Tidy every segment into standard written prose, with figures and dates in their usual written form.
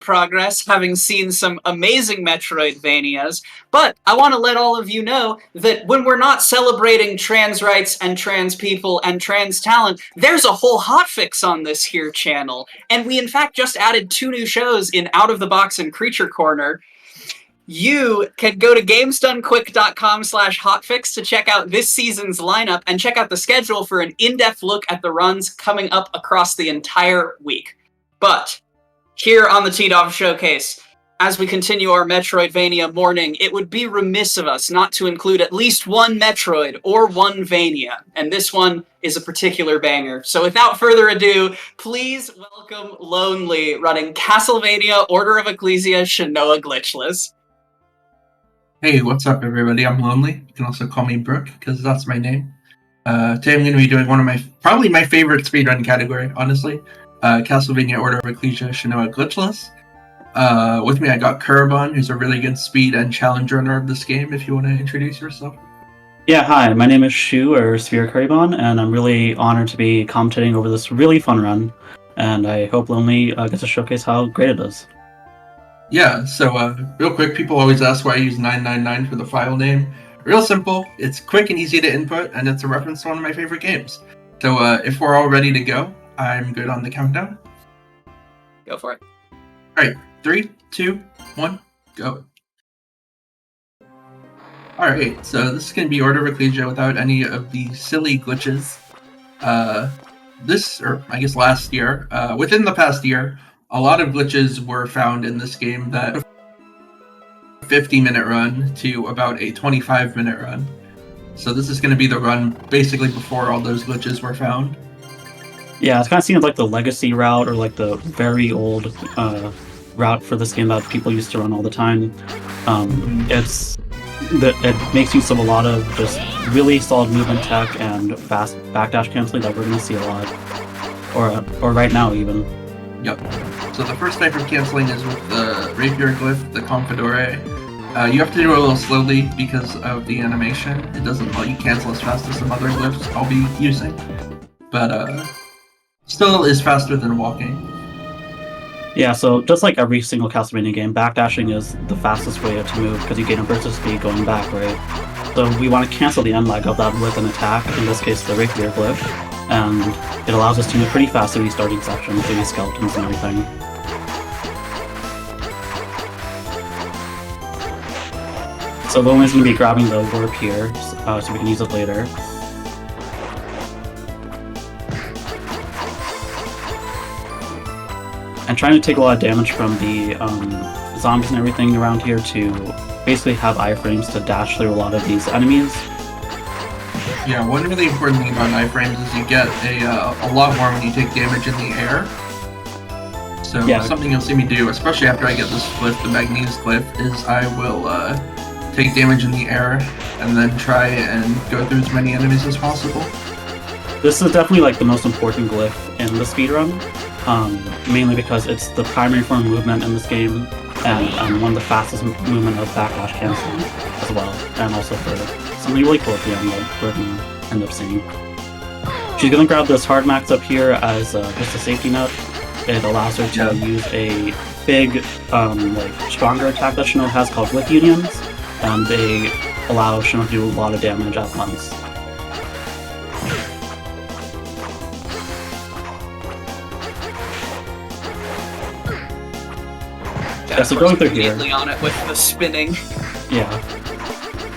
progress, having seen some amazing Metroidvanias, but I want to let all of you know that when we're not celebrating trans rights and trans people and trans talent, there's a whole hotfix on this here channel, and we in fact just added 2 new shows in Out of the Box and Creature Corner. You can go to gamesdonequick.com/hotfix to check out this season's lineup and check out the schedule for an in-depth look at the runs coming up across the entire week. But here on the T-Dov Showcase, as we continue our Metroidvania morning, it would be remiss of us not to include at least one Metroid or one Vania, and this one is a particular banger. So without further ado, please welcome Lonely, running Castlevania Order of Ecclesia Shinoa Glitchless. Hey, what's up everybody? I'm Lonely. You can also call me Brooke, because that's my name. Today I'm going to be doing one of probably my favorite speedrun category, honestly. Castlevania Order of Ecclesia Shinoa Glitchless. With me I got Kuribon, who's a really good speed and challenge runner of this game, if you want to introduce yourself. Yeah, hi, my name is Shu, or Sphere Kuribon, and I'm really honored to be commentating over this really fun run, and I hope Lonely gets to showcase how great it is. Yeah, so real quick, people always ask why I use 999 for the file name. Real simple, it's quick and easy to input, and it's a reference to one of my favorite games. So if we're all ready to go, I'm good on the countdown. Go for it. Alright, 3, 2, 1, go. Alright, so this is going to be Order of Ecclesia without any of the silly glitches. Last year, within the past year, a lot of glitches were found in this game that 50-minute run to about a 25-minute run. So this is going to be the run basically before all those glitches were found. Yeah, it's kind of seems like the legacy route, or like the very old route for this game that people used to run all the time. It makes use of a lot of just really solid movement tech and fast backdash canceling that we're going to see a lot, or right now even. Yep. So the first type of canceling is with the Rapier Glyph, the Confidore. You have to do it a little slowly because of the animation. It doesn't let you cancel as fast as some other glyphs I'll be using, but still is faster than walking. Yeah, so just like every single Castlevania game, backdashing is the fastest way to move because you gain a burst of speed going back, right? So we want to cancel the end lag of that with an attack, in this case the Rapier Glyph, and it allows us to move pretty fast through these starting sections, through these skeletons and everything. So Lonely's going to be grabbing the warp here, so we can use it later. And trying to take a lot of damage from the zombies and everything around here to basically have iframes to dash through a lot of these enemies. Yeah, one really important thing about iframes is you get a lot more when you take damage in the air. So yeah, something you'll see me do, especially after I get this glyph, the Magnesi's glyph, is I will take damage in the air and then try and go through as many enemies as possible. This is definitely like the most important glyph in the speedrun. Mainly because it's the primary form of movement in this game, and one of the fastest movement of backdash canceling as well, and also for something really cool at the end that we're going to end up seeing. She's going to grab this hard max up here as just a safety net. It allows her to use a big, stronger attack that Shinoa has called Glyph Unions, and they allow Shinoa to do a lot of damage at once. Yeah, so going through here. On it with the spinning. Yeah.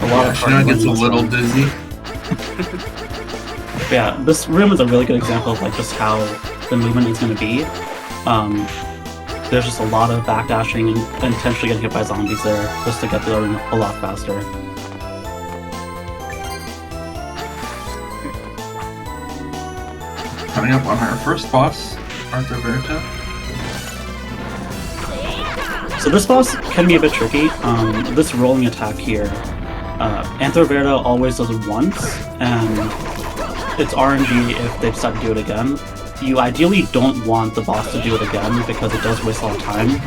A lot of Shinoa gets a little dizzy. Yeah, this room is a really good example of like just how the movement is going to be. There's just a lot of backdashing and intentionally getting hit by zombies there, just to get to the room a lot faster. Coming up on our first boss, Arthur Verta. So this boss can be a bit tricky. This rolling attack here, Arthur Verta always does it once, and it's RNG if they decide to do it again. You ideally don't want the boss to do it again because it does waste a lot of time.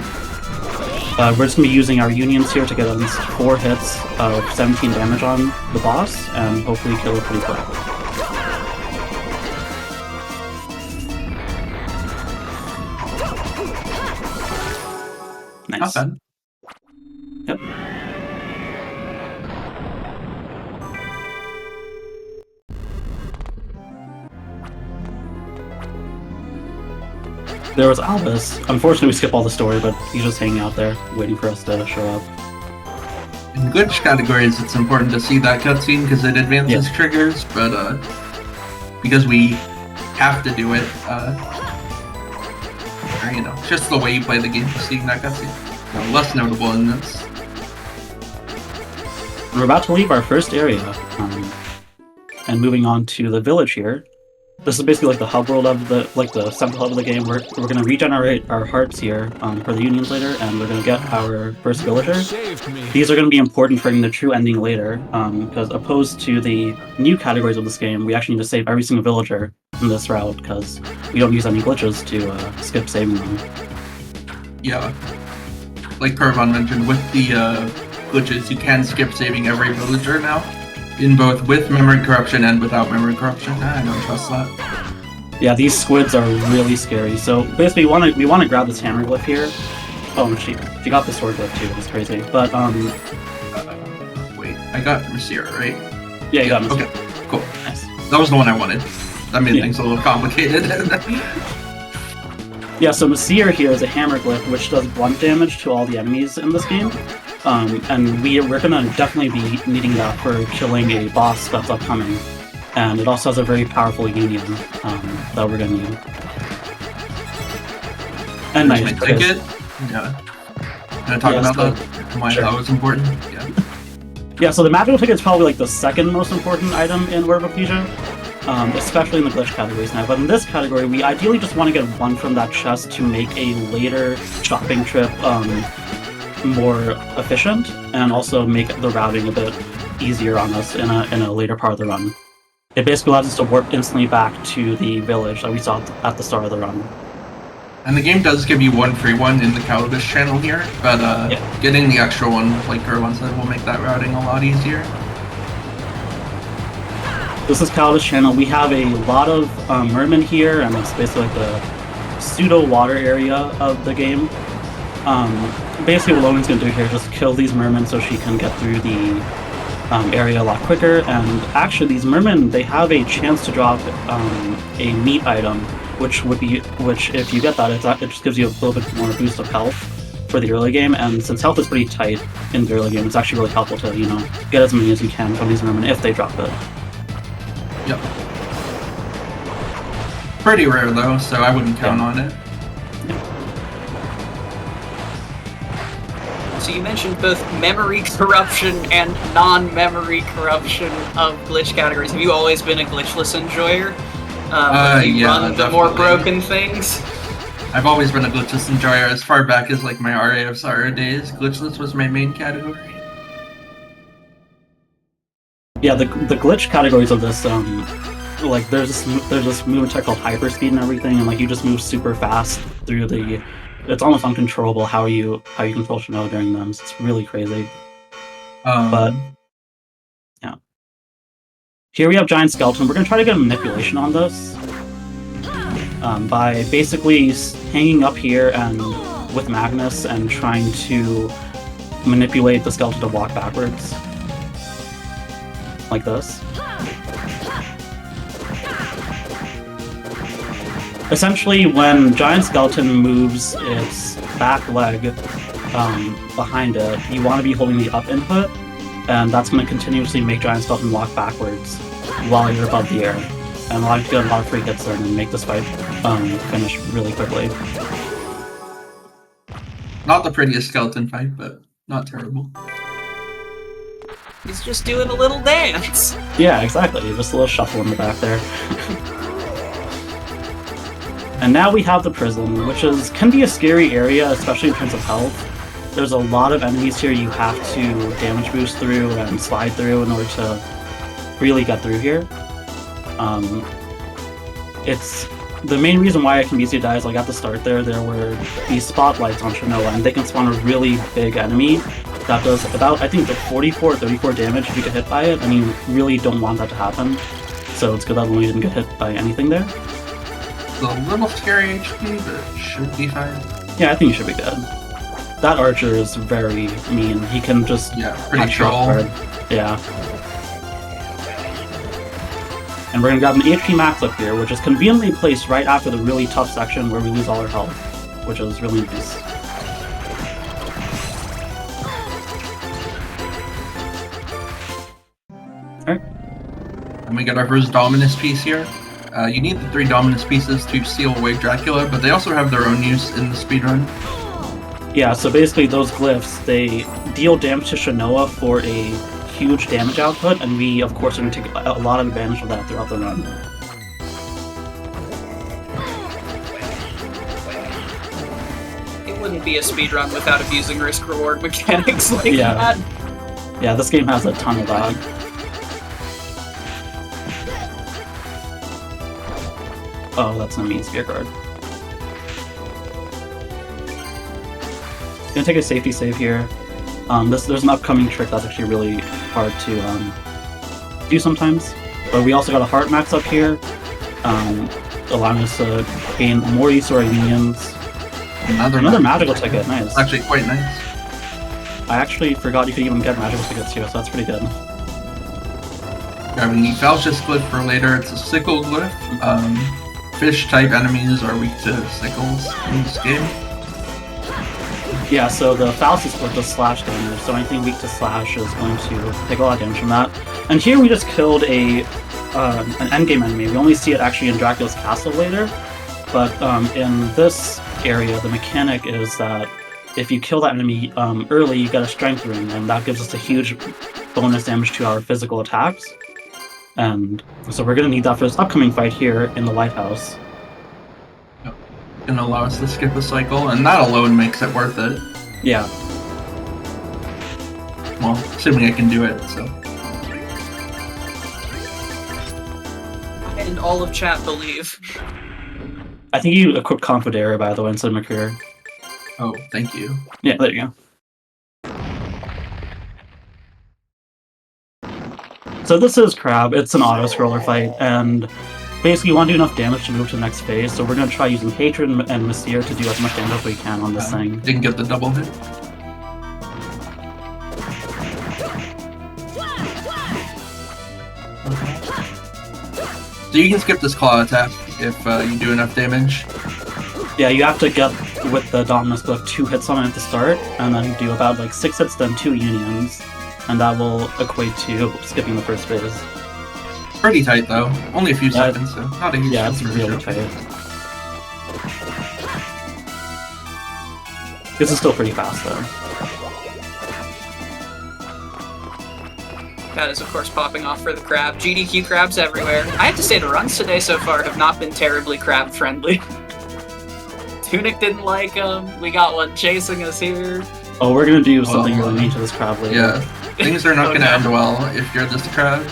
We're just going to be using our unions here to get at least 4 hits of 17 damage on the boss, and hopefully kill it pretty quick. Not Nice. bad. Yep. There was Albus. Unfortunately, we skip all the story, but he's just hanging out there, waiting for us to show up. In glitch categories, it's important to see that cutscene because it advances triggers, but because we have to do it, or, you know, just the way you play the game, seeing that cutscene. Less notable in this. We're about to leave our first area, and moving on to the village here. This is basically like the hub world of the central hub of the game. We're gonna regenerate our hearts here for the unions later, and we're gonna get our first villager. These are gonna be important for getting the true ending later, because opposed to the new categories of this game, we actually need to save every single villager in this route because we don't use any glitches to skip saving them. Yeah, like kuribon mentioned, with the glitches, you can skip saving every villager now. In both with memory corruption and without memory corruption. I don't trust that. Yeah, these squids are really scary. So basically, we want to grab this hammer glyph here. Oh, she got the sword glyph too. It's crazy. But wait, I got Messira, right? Yeah, you got Messira. Okay, cool. Nice. That was the one I wanted. That made things a little complicated. Yeah, so Messira here is a hammer glyph which does blunt damage to all the enemies in this game. And we're gonna definitely be needing that for killing a boss that's upcoming. And it also has a very powerful union that we're gonna need. And nice. Ticket? Yeah. Can I talk about that? Why that was important? Yeah. Yeah, so the magical ticket is probably like the second most important item in Order of Ecclesia, especially in the glitch categories now. But in this category, we ideally just want to get one from that chest to make a later shopping trip more efficient, and also make the routing a bit easier on us in a later part of the run. It basically allows us to warp instantly back to the village that we saw at the start of the run. And the game does give you one free one in the Calibus channel here, but getting the extra one, like Kuribon said, will make that routing a lot easier. This is Calibus channel. We have a lot of mermen here, and it's basically like the pseudo water area of the game. Basically what Logan's going to do here is just kill these mermen so she can get through the area a lot quicker. And actually these mermen, they have a chance to drop a meat item, which if you get that, it just gives you a little bit more boost of health for the early game. And since health is pretty tight in the early game, it's actually really helpful to, you know, get as many as you can from these mermen if they drop it. Yep. Pretty rare though, so I wouldn't count on it. So you mentioned both memory corruption and non-memory corruption of glitch categories. Have you always been a glitchless enjoyer? You run the more broken things? I've always been a glitchless enjoyer. As far back as like my RA of Sorrow days, glitchless was my main category. Yeah, the glitch categories of this, like there's this movement tech called hyperspeed and everything, and like you just move super fast through the. It's almost uncontrollable how you control Chanel during them. So it's really crazy. But yeah, here we have Giant Skeleton. We're gonna try to get a manipulation on this by basically hanging up here and with Magnus and trying to manipulate the skeleton to walk backwards, like this. Essentially, when Giant Skeleton moves its back leg behind it, you want to be holding the up input, and that's going to continuously make Giant Skeleton walk backwards while you're above the air, and allow you to get a lot of free hits there and make this fight finish really quickly. Not the prettiest skeleton fight, but not terrible. He's just doing a little dance. Yeah, exactly. Just a little shuffle in the back there. And now we have the prison, which can be a scary area, especially in terms of health. There's a lot of enemies here you have to damage boost through and slide through in order to really get through here. It's the main reason why it can be easy to die is like at the start there were these spotlights on Shinoa, and they can spawn a really big enemy that does about, I think, 44 or 34 damage if you get hit by it, and you really don't want that to happen. So it's good that we didn't get hit by anything there. It's a little scary HP, but should be fine. Yeah, I think you should be good. that archer is very mean. He can just pretty punch you off troll. guard. Yeah. And we're gonna grab an HP max up here, which is conveniently placed right after the really tough section where we lose all our health, which is really nice. Alright. And we got our first Dominus piece here. You need the 3 Dominus pieces to seal away Dracula, but they also have their own use in the speedrun. Yeah, so basically those glyphs, they deal damage to Shanoa for a huge damage output, and we of course are going to take a lot of advantage of that throughout the run. It wouldn't be a speedrun without abusing risk-reward mechanics like Yeah. that. Yeah, this game has a ton of that. Oh, that's a mean spear guard. Gonna take a safety save here. There's an upcoming trick that's actually really hard to do sometimes. But we also got a heart max up here, allowing us to gain more use to our minions. Another magical ticket, nice. It's actually quite nice. I actually forgot you could even get magical tickets here, so that's pretty good. Grabbing the Falchus glyph for later. It's a sickle glyph. Fish type enemies are weak to sickles in this game. Yeah, so the Fallacy split does slash damage, so anything weak to slash is going to take a lot of damage from that. And here we just killed an endgame enemy. We only see it actually in Dracula's castle later, but in this area, the mechanic is that if you kill that enemy early, you get a strength ring, and that gives us a huge bonus damage to our physical attacks. And so we're going to need that for this upcoming fight here in the lighthouse. Gonna allow us to skip a cycle, and that alone makes it worth it. Yeah. Well, assuming I can do it, so. And all of chat believe. I think you equipped Confidera, by the way, instead of McCreer. Oh, thank you. Yeah, there you go. So this is Crab. It's an auto-scroller fight, and basically you want to do enough damage to move to the next phase, so we're going to try using Hatred and Mystere to do as much damage as we can on this thing. Didn't get the double hit. So you can skip this claw attack if you do enough damage. Yeah, you have to get with the Dominus Glyph 2 hits on it at the start, and then do about like 6 hits, then 2 unions, and that will equate to skipping the first phase. Pretty tight though. Only a few seconds, so not a huge Yeah, it's difference. really tight. This is still pretty fast though. That is, of course, popping off for the crab. GDQ crabs everywhere. I have to say the runs today so far have not been terribly crab-friendly. Tunic didn't like them. We got one chasing us here. Oh, we're gonna do something really mean to this crab later. Yeah, things are not Oh, gonna no. end well if you're this crowd.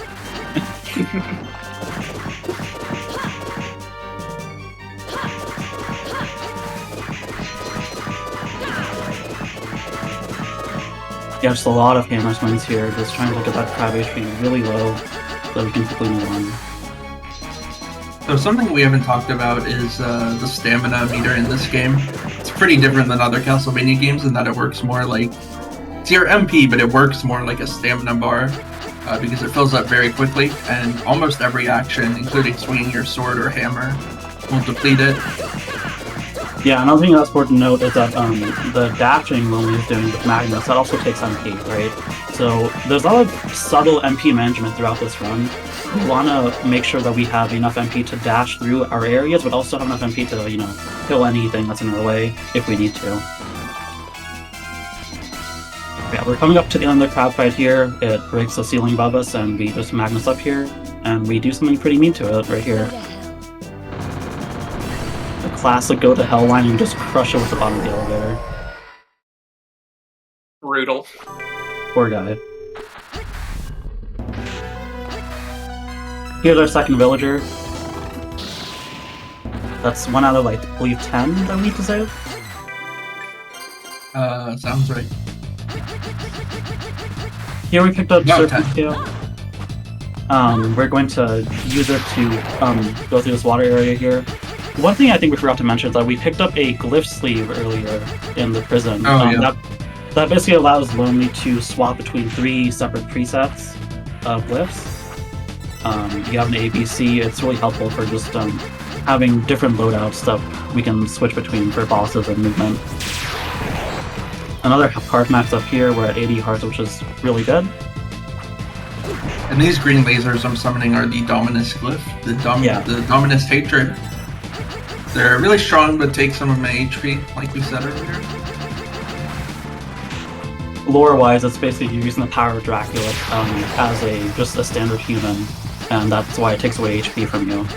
Yeah, just a lot of hammer swings here, just trying to get that crab HP really low so that we can quickly move on. So something we haven't talked about is the stamina meter in this game. It's pretty different than other Castlevania games in that it works more like... It's your MP, but it works more like a stamina bar because it fills up very quickly, and almost every action, including swinging your sword or hammer, will deplete it. Yeah, another thing that's important to note is that the dashing Lonely's doing with Magnus, that also takes MP, right? So there's a lot of subtle MP management throughout this run. We want to make sure that we have enough MP to dash through our areas, but also have enough MP to, you know, kill anything that's in our way if we need to. Yeah, we're coming up to the end of the crab fight here. It breaks the ceiling above us, and we just Magnus up here, and we do something pretty mean to it right here. The classic go to hell line and just crush it with the bottom of the elevator. Brutal. Poor guy. Here's our second villager. That's 1 out of, like, I believe 10 that we deserve. Sounds right. Here we picked up No, Serpent Scale. We're going to use it to go through this water area here. one thing I think we forgot to mention is that we picked up a glyph sleeve earlier in the prison. Oh, yeah. That basically allows Lonely to swap between 3 separate presets of glyphs. You have an ABC. It's really helpful for just having different loadouts that we can switch between for bosses and movement. Another heart max up here. We're at 80 hearts, which is really good. And these green lasers I'm summoning are the Dominus glyph, the Dominus hatred. They're really strong, but take some of my HP, like we said earlier. Lore-wise, it's basically using the power of Dracula as just a standard human, and that's why it takes away HP from you.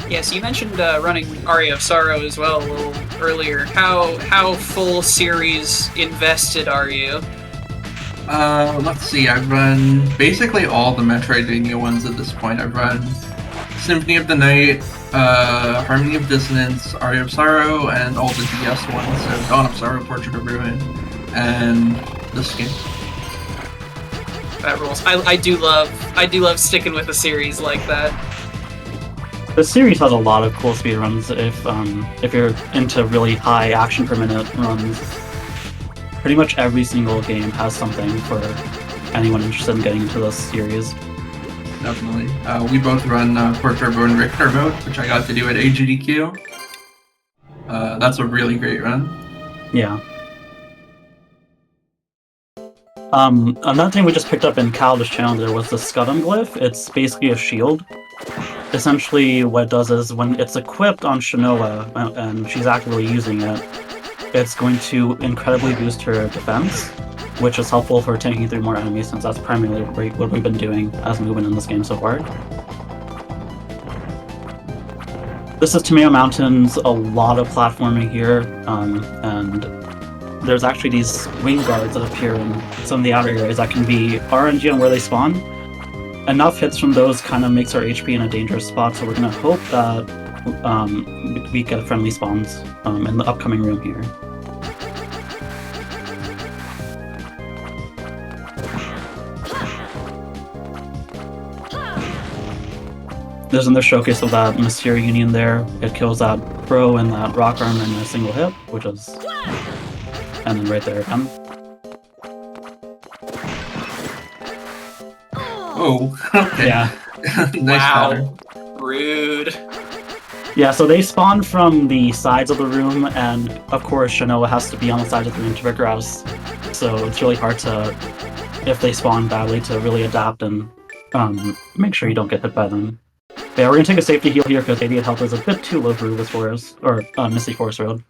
Yes, you mentioned running Aria of Sorrow as well a little earlier. How full series invested are you? Let's see, I've run basically all the Metroidvania ones at this point. I've run Symphony of the Night, Harmony of Dissonance, Aria of Sorrow, and all the DS ones, so Dawn of Sorrow, Portrait of Ruin, and this game. That rules. I do love sticking with a series like that. The series has a lot of cool speedruns if you're into really high action per minute runs. Pretty much every single game has something for anyone interested in getting into this series. Definitely. We both run Portrait of Ruin Richter mode, which I got to do at GDQ. That's a really great run. Yeah. Another thing we just picked up in Calda's Challenger was the Scudum glyph. It's basically a shield. Essentially, what it does is when it's equipped on Shanoa and she's actively using it, it's going to incredibly boost her defense, which is helpful for tanking through more enemies, since that's primarily what we've been doing as movement in this game so far. This is Tomato Mountains, a lot of platforming here, and there's actually these wing guards that appear in some of the outer areas that can be RNG on where they spawn. Enough hits from those kind of makes our HP in a dangerous spot, so we're going to hope that we get friendly spawns in the upcoming room here. There's another showcase of that Mysterious Union there. It kills that Pro and that Rock Arm in a single hit, which is... and then right there again. Oh, okay. Yeah. Nice Wow. pattern. Rude. Yeah, so they spawn from the sides of the room, and of course Shanoa has to be on the side of the room to progress. So it's really hard to, if they spawn badly, to really adapt and make sure you don't get hit by them. But yeah, we're gonna take a safety heal here because 88 health is a bit too low for Rubus Forest, or Misty Forest Road.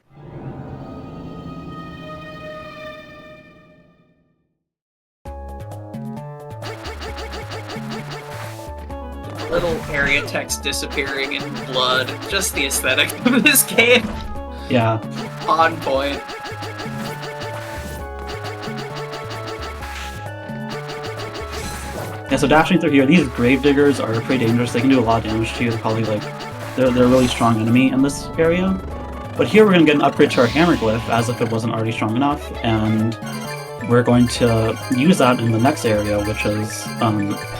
Little area text disappearing in blood. Just the aesthetic of this game. Yeah. On point. Yeah, so dashing through here, these Gravediggers are pretty dangerous. They can do a lot of damage to you. They're probably they're a really strong enemy in this area. But here we're going to get an upgrade to our Hammer Glyph, as if it wasn't already strong enough, and we're going to use that in the next area, which is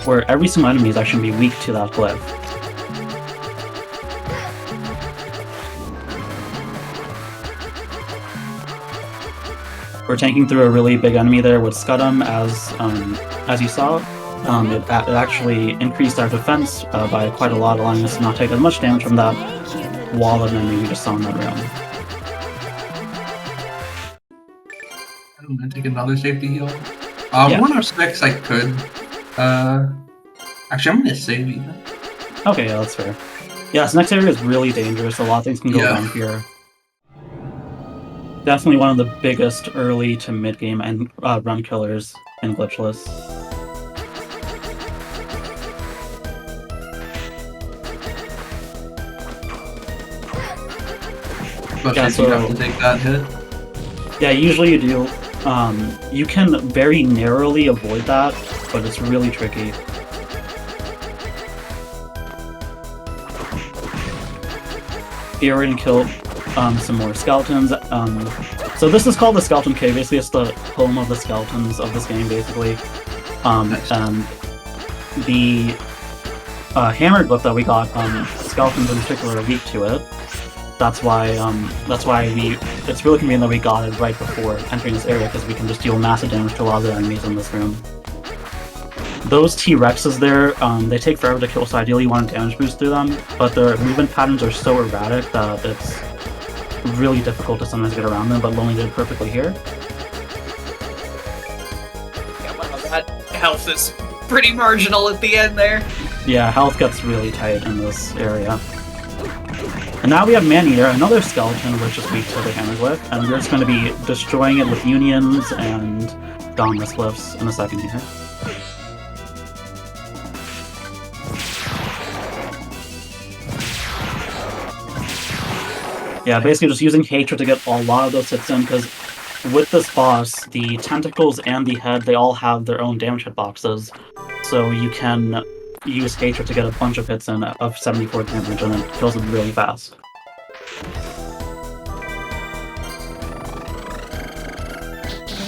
where every single enemy is actually going to be weak to that glyph. We're tanking through a really big enemy there with Scudum, as you saw. It actually increased our defense by quite a lot, allowing us to not take as much damage from that wall of enemy we just saw in that room. I'm gonna take another safety heal. Yeah. 106 I could. Actually, I'm gonna save you. Okay, yeah, that's fair. Yeah, this next area is really dangerous. A lot of things can go wrong here. Definitely one of the biggest early to mid-game and run killers in Glitchless. Especially Yeah, if you have to take that hit. Yeah, usually you do. You can very narrowly avoid that, but it's really tricky. Here we're gonna kill some more skeletons. So this is called the Skeleton Cave. Basically, it's the home of the skeletons of this game, basically. Nice. And the hammer glyph that we got, skeletons in particular are weak to it. That's why it's really convenient that we got it right before entering this area, because we can just deal massive damage to a lot of the enemies in this room. Those T-Rexes there, they take forever to kill, so ideally you want a damage boost through them, but their movement patterns are so erratic that it's really difficult to sometimes get around them, but Lonely did perfectly here. Yeah, well, that health is pretty marginal at the end there. Yeah, health gets really tight in this area. And now we have Maneater, another skeleton which is weak to the hammer glyph, and we're just going to be destroying it with unions and dauntless glyphs in a second here. Yeah, basically just using Hatred to get a lot of those hits in, because with this boss, the tentacles and the head, they all have their own damage hitboxes, so you can use Hatred to get a bunch of hits in of 74 damage, and it kills it really fast.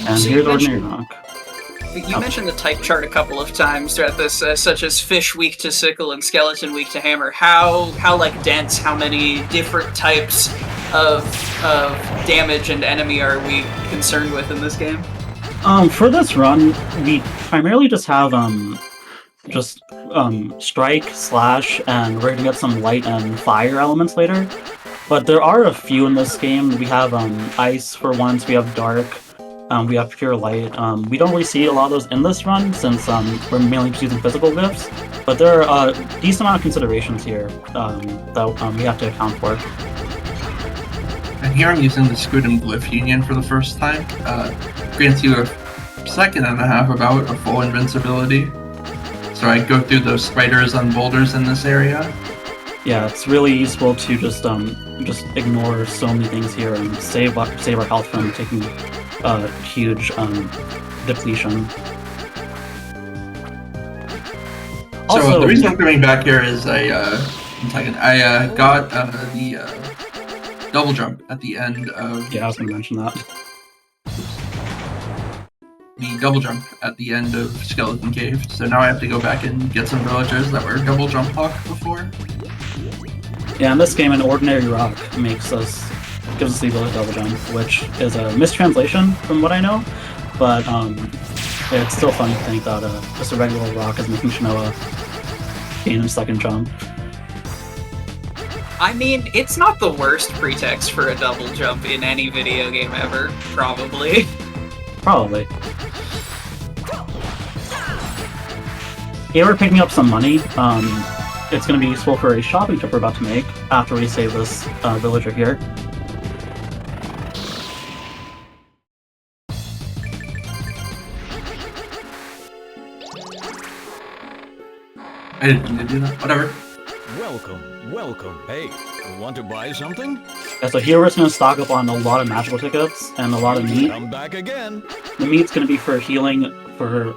And So here's Ordinary Rock. You mentioned the type chart a couple of times throughout this, such as fish weak to sickle and skeleton weak to hammer. How like dense, how many different types of damage and enemy are we concerned with in this game? For this run, we primarily just have strike, slash, and we're gonna get some light and fire elements later. But there are a few in this game. We have ice for once, we have dark, we have pure light. We don't really see a lot of those in this run since we're mainly just using physical glyphs, but there are a decent amount of considerations here that we have to account for. And here I'm using the Squid and Glyph Union for the first time. Grants you a second and a half about a full invincibility. So I go through those spiders and boulders in this area. Yeah, it's really useful to just ignore so many things here and save our health from taking a huge depletion. So the reason I'm coming back here is I got the double jump at the end of... Yeah, I was going to mention that. The double jump at the end of Skeleton Cave, so now I have to go back and get some villagers that were double jump locked before. Yeah, in this game, an Ordinary Rock gives us the ability to double jump, which is a mistranslation from what I know, but it's still funny to think that just a regular rock is making Shinoa gain a second jump. I mean, it's not the worst pretext for a double jump in any video game ever, probably. Probably. Here we're picking up some money. It's going to be useful for a shopping trip we're about to make after we save this villager here. I didn't mean to do that. Whatever. Welcome. Hey, want to buy something? Yeah, so here we're just going to stock up on a lot of magical tickets and a lot of meat. Come back again. The meat's going to be for healing for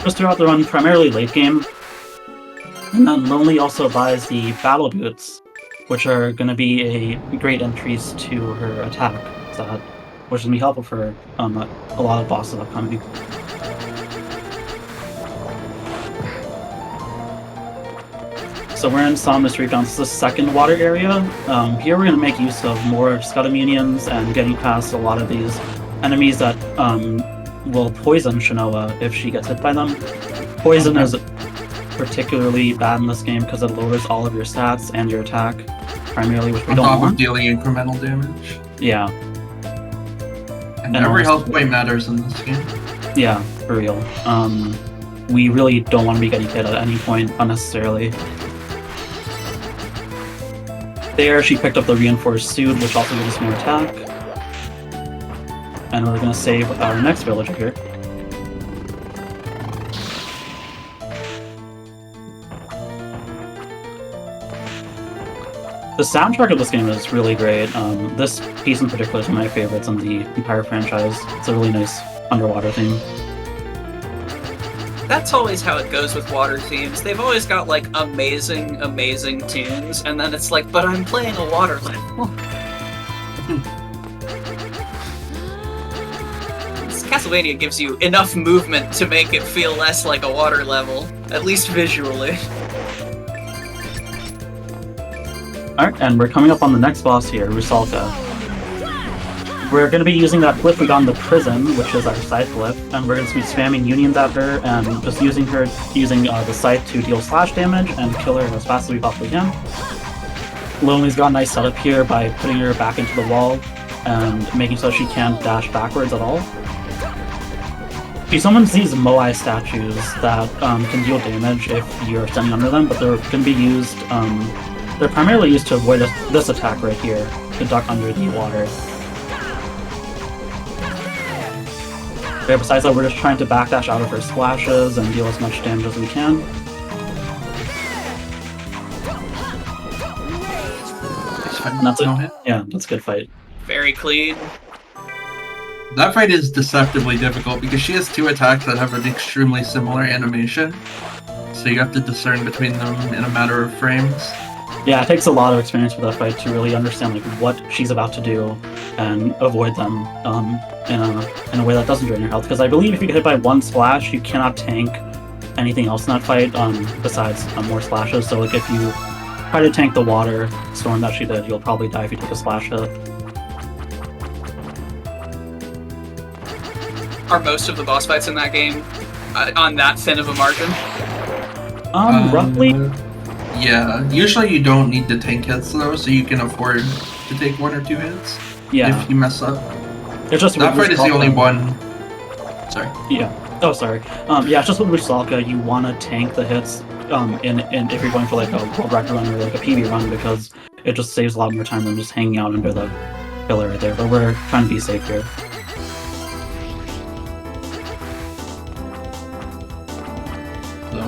just throughout the run, primarily late game. And then Lonely also buys the battle boots, which are going to be a great increase to her attack stat, which is going to be helpful for a lot of bosses upcoming. So we're in Somnus Reef. This is the second water area. Here we're going to make use of more Scuttle Minions and getting past a lot of these enemies that will poison Shinoa if she gets hit by them. Poison is particularly bad in this game because it lowers all of your stats and your attack, primarily, which we don't want. On top of dealing incremental damage. Yeah. And every health point matters in this game. Yeah, for real. We really don't want to be getting hit at any point unnecessarily. There, she picked up the reinforced suit, which also gives us more attack. And we're going to save our next villager here. The soundtrack of this game is really great. This piece in particular is one of my favorites in the entire franchise. It's a really nice underwater theme. That's always how it goes with water themes. They've always got, like, amazing tunes, and then it's like, but I'm playing a water level. Castlevania gives you enough movement to make it feel less like a water level, at least visually. Alright, and we're coming up on the next boss here, Rusalka. We're going to be using that glyph we got in the prison, which is our scythe glyph, and we're going to be spamming unions at her and just using the scythe to deal slash damage and kill her as fast as we possibly can. Lonely's got a nice setup here by putting her back into the wall and making so she can't dash backwards at all. She summons these Moai statues that can deal damage if you're standing under them, but they're going to be used, they're primarily used to avoid this attack right here, to duck under the water. Yeah, besides that, we're just trying to backdash out of her splashes and deal as much damage as we can. And that's it. Yeah, that's a good fight. Very clean. That fight is deceptively difficult because she has two attacks that have an extremely similar animation. So you have to discern between them in a matter of frames. Yeah, it takes a lot of experience with that fight to really understand like what she's about to do and avoid them in a way that doesn't drain your health. Because I believe if you get hit by one splash, you cannot tank anything else in that fight besides more splashes. So like if you try to tank the water storm that she did, you'll probably die if you take a splash hit. Are most of the boss fights in that game on that thin of a margin? Roughly. Yeah, usually you don't need to tank hits though, so you can afford to take one or two hits. Yeah. If you mess up. It's just that fight is the only one. Sorry. Yeah. Oh, sorry. Yeah, it's just with Rusalka, you want to tank the hits if you're going for like a world record run or like a PB run, because it just saves a lot more time than just hanging out under the pillar right there. But we're trying to be safe here.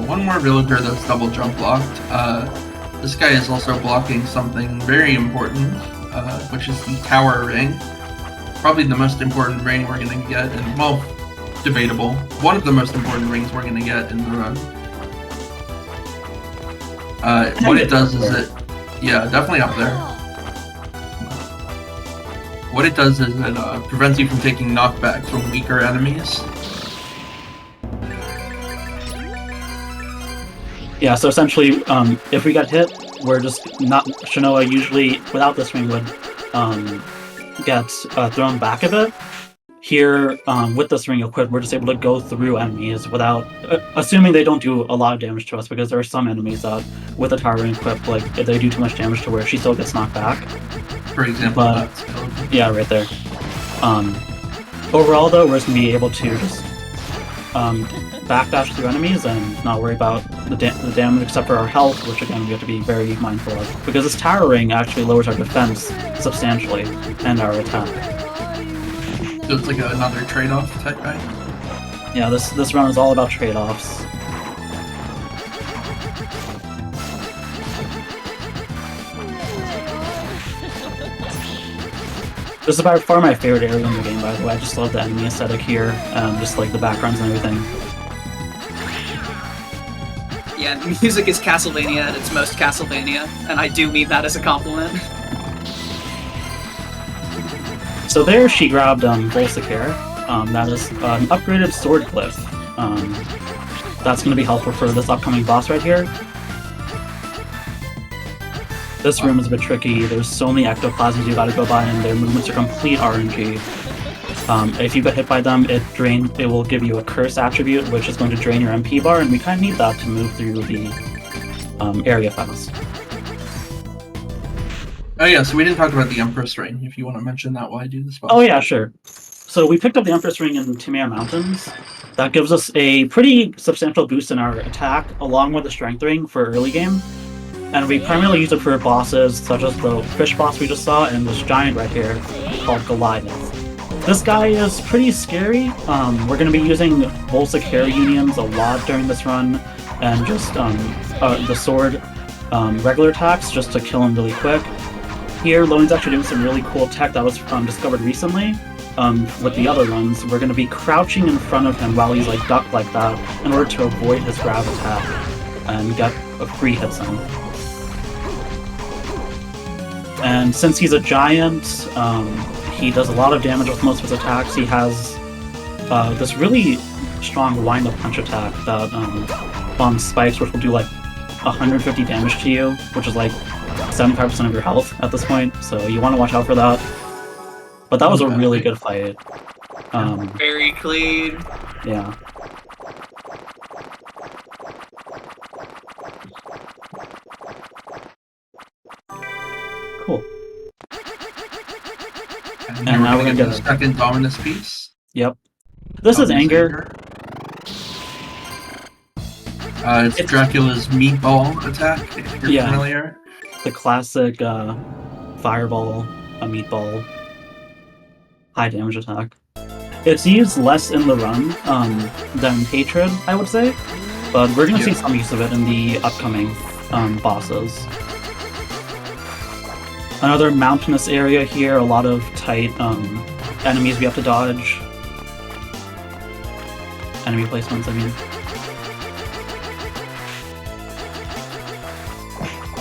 One more villager that's double jump blocked. This guy is also blocking something very important, which is the tower ring. Probably the most important ring we're going to get, and well, debatable. One of the most important rings we're going to get in the run. What it does is yeah, definitely up there. What it does is it prevents you from taking knockback from weaker enemies. Yeah, so essentially, if we get hit, we're just not... Shinoa usually, without this ring, would get thrown back a bit. Here, with this ring equipped, we're just able to go through enemies without... assuming they don't do a lot of damage to us, because there are some enemies that, with the tower ring equipped, like, if they do too much damage to where she still gets knocked back. For example, yeah, right there. Overall, though, we're just going to be able to just... backdash through enemies and not worry about the damage except for our health, which again we have to be very mindful of, because this tower ring actually lowers our defense substantially and our attack. So it's like another trade-off type guy? Yeah, this run is all about trade-offs. This is by far my favorite area in the game, by the way. I just love the enemy aesthetic here, just like the backgrounds and everything. Yeah, the music is Castlevania at its most Castlevania, and I do mean that as a compliment. So there she grabbed Volsicare. That is an upgraded sword glyph. That's going to be helpful for this upcoming boss right here. This room is a bit tricky. There's so many ectoplasms you gotta go by, and their movements are complete RNG. If you get hit by them, it will give you a curse attribute, which is going to drain your MP bar, and we kind of need that to move through the area fast. Oh yeah, so we didn't talk about the Empress Ring, if you want to mention that while I do this boss. Oh yeah, sure. So we picked up the Empress Ring in Timea Mountains. That gives us a pretty substantial boost in our attack, along with the Strength Ring for early game. And we primarily use it for bosses, such as the fish boss we just saw, and this giant right here, called Goliath. This guy is pretty scary. We're going to be using Volsicare unions a lot during this run, and just the sword regular attacks, just to kill him really quick. Here, Lowen's actually doing some really cool tech that was discovered recently. With the other runs, we're going to be crouching in front of him while he's like ducked like that, in order to avoid his grab attack, and get a free hit zone. And since he's a giant, he does a lot of damage with most of his attacks. He has this really strong wind-up punch attack that spikes, which will do like 150 damage to you, which is like 75% of your health at this point, so you want to watch out for that. But that was a really good fight. Very clean. Yeah. Cool. And now we're gonna get get the second Dominus piece. Yep. This is anger. It's Dracula's meatball attack, if you're familiar. The classic fireball, a meatball, high damage attack. It's used less in the run than Hatred, I would say, but we're going to see some use of it in the upcoming bosses. Another mountainous area here, a lot of tight enemies we have to dodge. Enemy placements, I mean.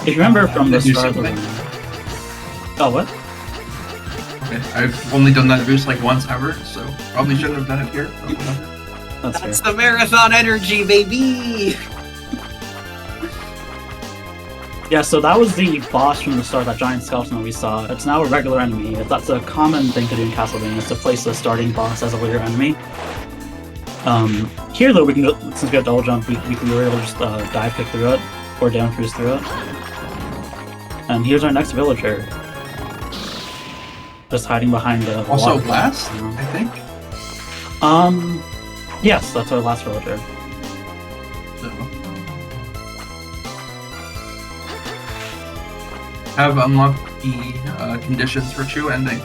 If you remember from the start of the run... Oh, what? Okay, I've only done that boost like once ever, so probably shouldn't have done it here. That's the marathon energy, baby! Yeah, so that was the boss from the start, that giant skeleton that we saw. It's now a regular enemy. That's a common thing to do in Castlevania, is to place the starting boss as a regular enemy. Here, though, we can go, since we have double jump, we were able to just dive kick through it, or down cruise through it. And here's our next villager. Just hiding behind the also last, I think? Yes, that's our last villager. So. Have unlocked the conditions for true ending.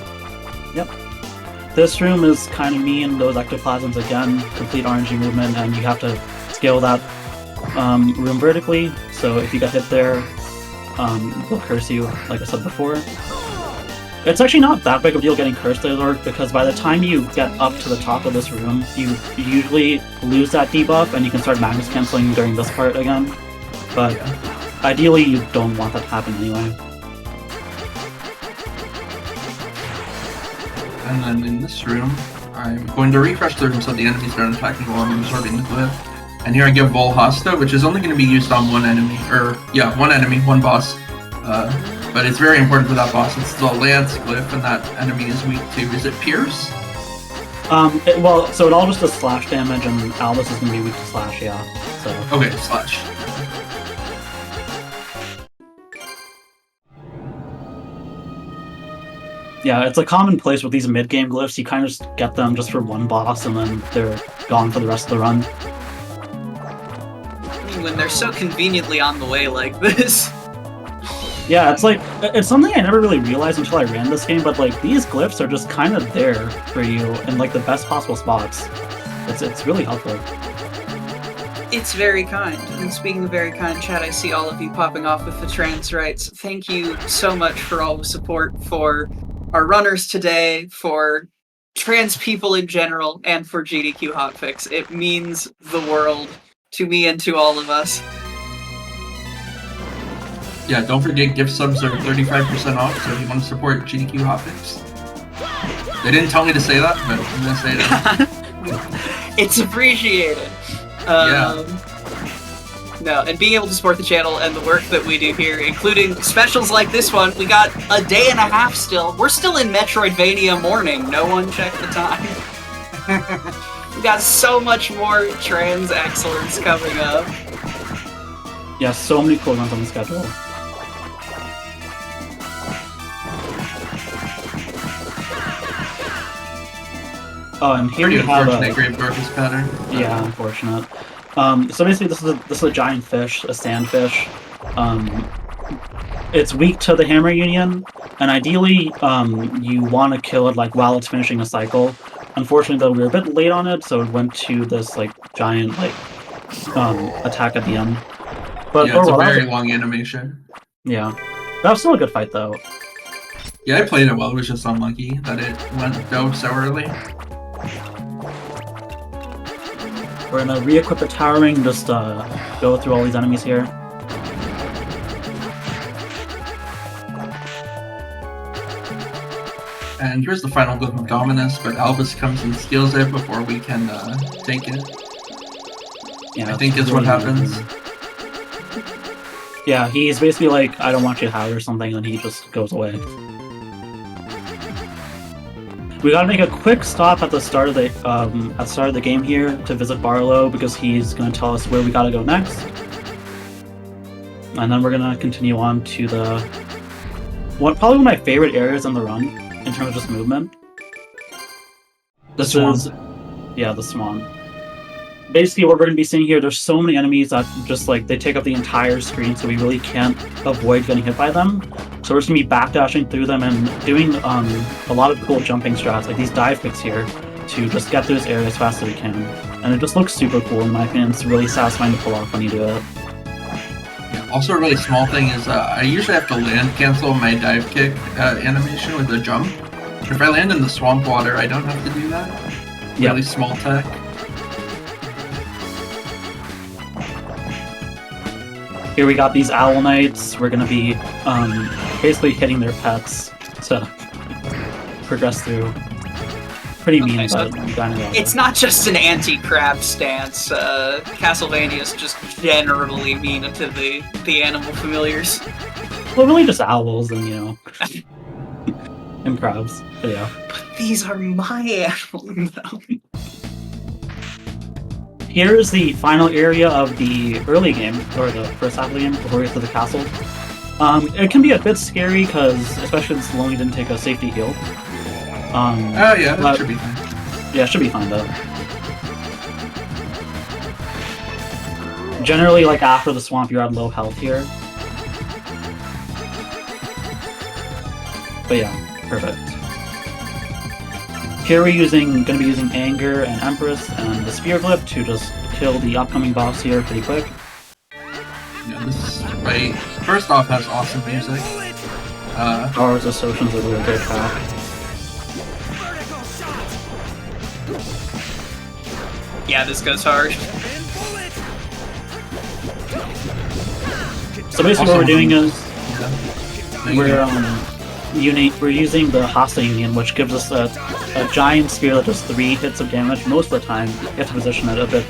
Yep. This room is kind of mean, those ectoplasms again, complete RNG movement, and you have to scale that room vertically, so if you get hit there, they'll curse you, like I said before. It's actually not that big of a deal getting cursed there, because by the time you get up to the top of this room, you usually lose that debuff, and you can start Magnus canceling during this part again. But ideally, you don't want that to happen anyway. And then in this room, I'm going to refresh the room so the enemies don't attack me while I'm absorbing the glyph. And here I give Vol Hosta, which is only going to be used on one enemy, one boss. But it's very important for that boss. It's the Lance glyph, and that enemy is weak to, is it Pierce? So it all just does slash damage, and Albus is going to be weak to slash, yeah. So. Okay, slash. Yeah, it's a common place with these mid-game glyphs. You kind of just get them just for one boss, and then they're gone for the rest of the run. When they're so conveniently on the way like this. Yeah, it's something I never really realized until I ran this game, but like these glyphs are just kind of there for you in like the best possible spots. It's really helpful. It's very kind. And speaking of very kind, chat, I see all of you popping off with the trans rights. Thank you so much for all the support for our runners today, for trans people in general, and for GDQ Hotfix. It means the world to me and to all of us. Yeah, don't forget gift subs are 35% off, so if you want to support GDQ Hotfix. They didn't tell me to say that, but I'm going to say it. It's appreciated. No, and being able to support the channel and the work that we do here, including specials like this one, we got a day and a half still. We're still in Metroidvania morning. No one checked the time. We got so much more trans excellence coming up. Yeah, so many cool ones on the schedule. Oh, and here you have a great purpose pattern. Yeah, unfortunate. So basically, this is a giant fish, a sand fish. It's weak to the Hammer Union, and ideally, you want to kill it like while it's finishing a cycle. Unfortunately, though, we were a bit late on it, so it went to this like giant attack at the end. But yeah, it's a very long animation. Yeah, that was still a good fight, though. Yeah, I played it well. It was just unlucky that it went out so early. We're gonna re-equip the towering and just go through all these enemies here. And here's the final glyph of Dominus, but Albus comes and steals it before we can take it. Yeah, I think is what happens. Yeah, he's basically like, I don't want you to have it or something, and he just goes away. We gotta make a quick stop at the start of the game here to visit Barlow because he's gonna tell us where we gotta go next. And then we're gonna continue on to probably one of my favorite areas in the run in terms of just movement. This is the Swan. Basically, what we're going to be seeing here, there's so many enemies that just like they take up the entire screen, so we really can't avoid getting hit by them. So we're just going to be backdashing through them and doing a lot of cool jumping strats, like these dive kicks here, to just get through this area as fast as we can. And it just looks super cool in my opinion. It's really satisfying to pull off when you do it. Yeah, also, a really small thing is I usually have to land cancel my dive kick animation with a jump. If I land in the swamp water, I don't have to do that. Yep. Really small tech. Here we got these Owl Knights. We're going to be basically hitting their pets to progress through. Pretty mean, but you got it. It's not just an anti-crab stance. Castlevania is just generally mean to the animal familiars. Well, really just owls and, and crabs. But yeah. But these are my animals, though. Here's the final area of the early game, or the first half of the game, before we get to the castle. It can be a bit scary, because, especially since Lonely didn't take a safety heal. Oh yeah, that should be fine. Yeah, it should be fine, though. Generally, like, after the swamp, you're at low health here. But yeah, perfect. Here we're going to be using Anger and Empress and the Spear Flip to just kill the upcoming boss here pretty quick. Yeah, this fight, first off, has awesome music. Powers Assertion's a really great track. Yeah, this goes hard. So basically what we're doing is we're using the Hostile Union, which gives us a giant spear that does 3 hits of damage most of the time. You have to position it a bit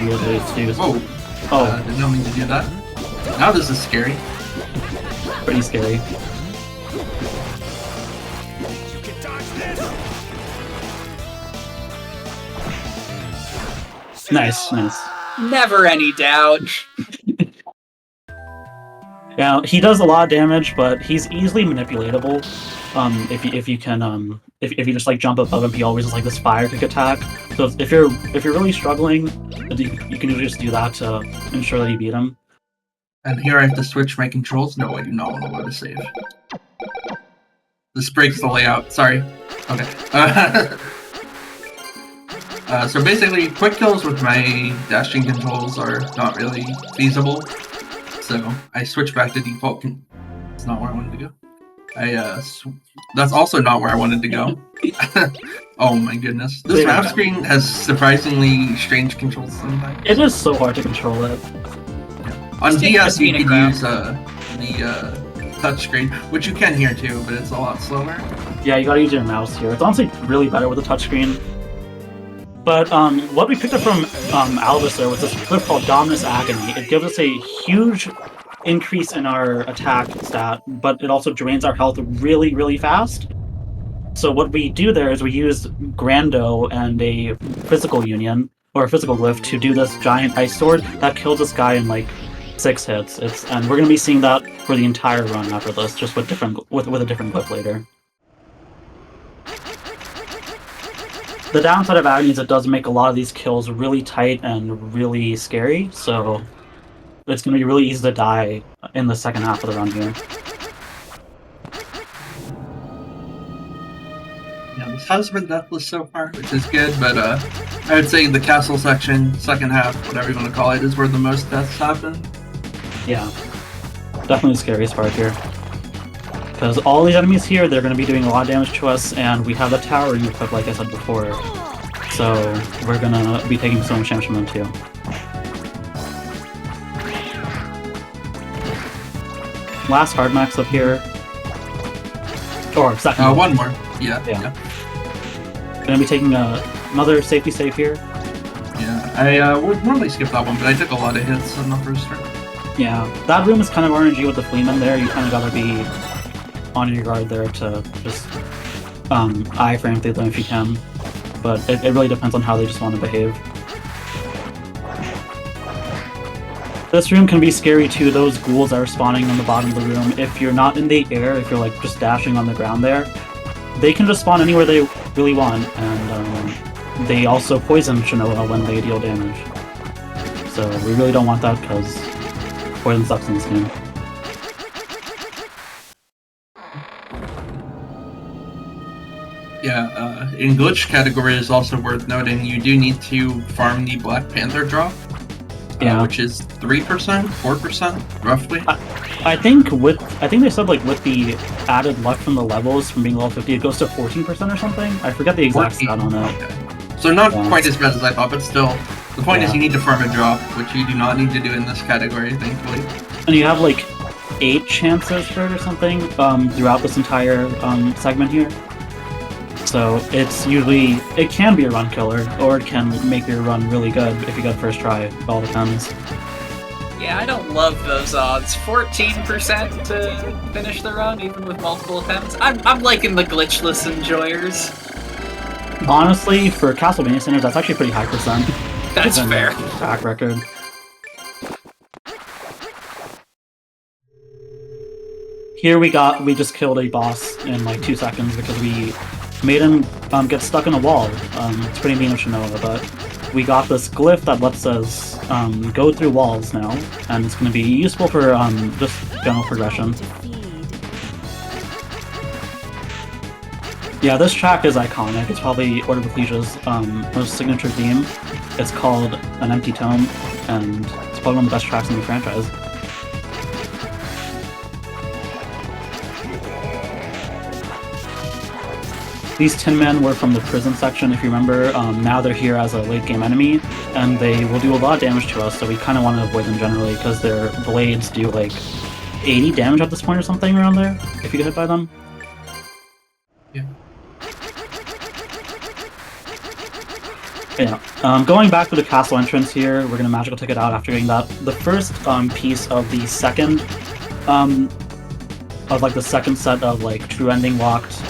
weirdly too. Whoa! Did not mean to do that. Now this is scary. Pretty scary. Nice. Never any doubt. Yeah, he does a lot of damage, but he's easily manipulatable. If you just like jump above him, he always has like this fire kick attack. So if you're really struggling, you can usually just do that to ensure that you beat him. And here I have to switch my controls. No, I do not want to load a save. This breaks the layout. Sorry. Okay. So basically, quick kills with my dashing controls are not really feasible. So I switched back to default. That's not where I wanted to go. That's also not where I wanted to go. Oh my goodness. This map screen has surprisingly strange controls sometimes. It is so hard to control it. On DS, you can use the touchscreen, which you can here too, but it's a lot slower. Yeah, you gotta use your mouse here. It's honestly really better with the touchscreen. But what we picked up from Alvisser was this clip called Dominus Agony. It gives us a huge increase in our attack stat, but it also drains our health really, really fast. So what we do there is we use Grando and a physical union, or a physical glyph, to do this giant ice sword that kills this guy in like 6 hits. And we're going to be seeing that for the entire run after this, just with a different glyph later. The downside of Agony is it does make a lot of these kills really tight and really scary, so it's going to be really easy to die in the second half of the run here. Yeah, this has been deathless so far, which is good, but I would say the castle section, second half, whatever you want to call it, is where the most deaths happen. Yeah, definitely the scariest part here. Because all these enemies here, they're going to be doing a lot of damage to us, and we have the tower equipped, like I said before. So we're going to be taking so much damage from them too. Last hard max up here. Or second. One more. Yeah. Going to be taking another safety save here. Yeah, I would normally skip that one, but I took a lot of hits on the first turn. Yeah, that room is kind of RNG with the Fleeman there. You kind of gotta be on your guard there to just iframe through them if you can. But it really depends on how they just want to behave. This room can be scary too. Those ghouls that are spawning on the bottom of the room, if you're not in the air, if you're like just dashing on the ground there, they can just spawn anywhere they really want, and they also poison Shinoa when they deal damage. So we really don't want that because poison sucks in this game. Yeah, in glitch category is also worth noting, you do need to farm the Black Panther drop, which is 3%, 4%, roughly. I think they said like with the added luck from the levels from being level 50, it goes to 14% or something. I forget the exact stat on it. Okay. So not quite as bad as I thought, but still, the point is you need to farm a drop, which you do not need to do in this category, thankfully. And you have like 8 chances for it or something throughout this entire segment here. So it's usually, it can be a run killer, or it can make your run really good if you get first try. It all depends. Yeah, I don't love those odds. 14% to finish the run, even with multiple attempts. I'm liking the glitchless enjoyers. Honestly, for Castlevania standards, that's actually pretty high percent. That's fair. Track record. Here we just killed a boss in like 2 seconds because we made him get stuck in a wall. It's pretty mean of Shinoa, but we got this glyph that lets us go through walls now, and it's going to be useful for just general progression. Yeah, this track is iconic. It's probably Order of Ecclesia's most signature theme. It's called An Empty Tome, and it's probably one of the best tracks in the franchise. These Tin Men were from the prison section, if you remember. Now they're here as a late-game enemy, and they will do a lot of damage to us, so we kind of want to avoid them generally, because their blades do like 80 damage at this point or something around there, if you get hit by them. Yeah. Yeah. Going back to the castle entrance here, we're gonna magical ticket out after getting that. The first piece of the second the second set of like true ending locked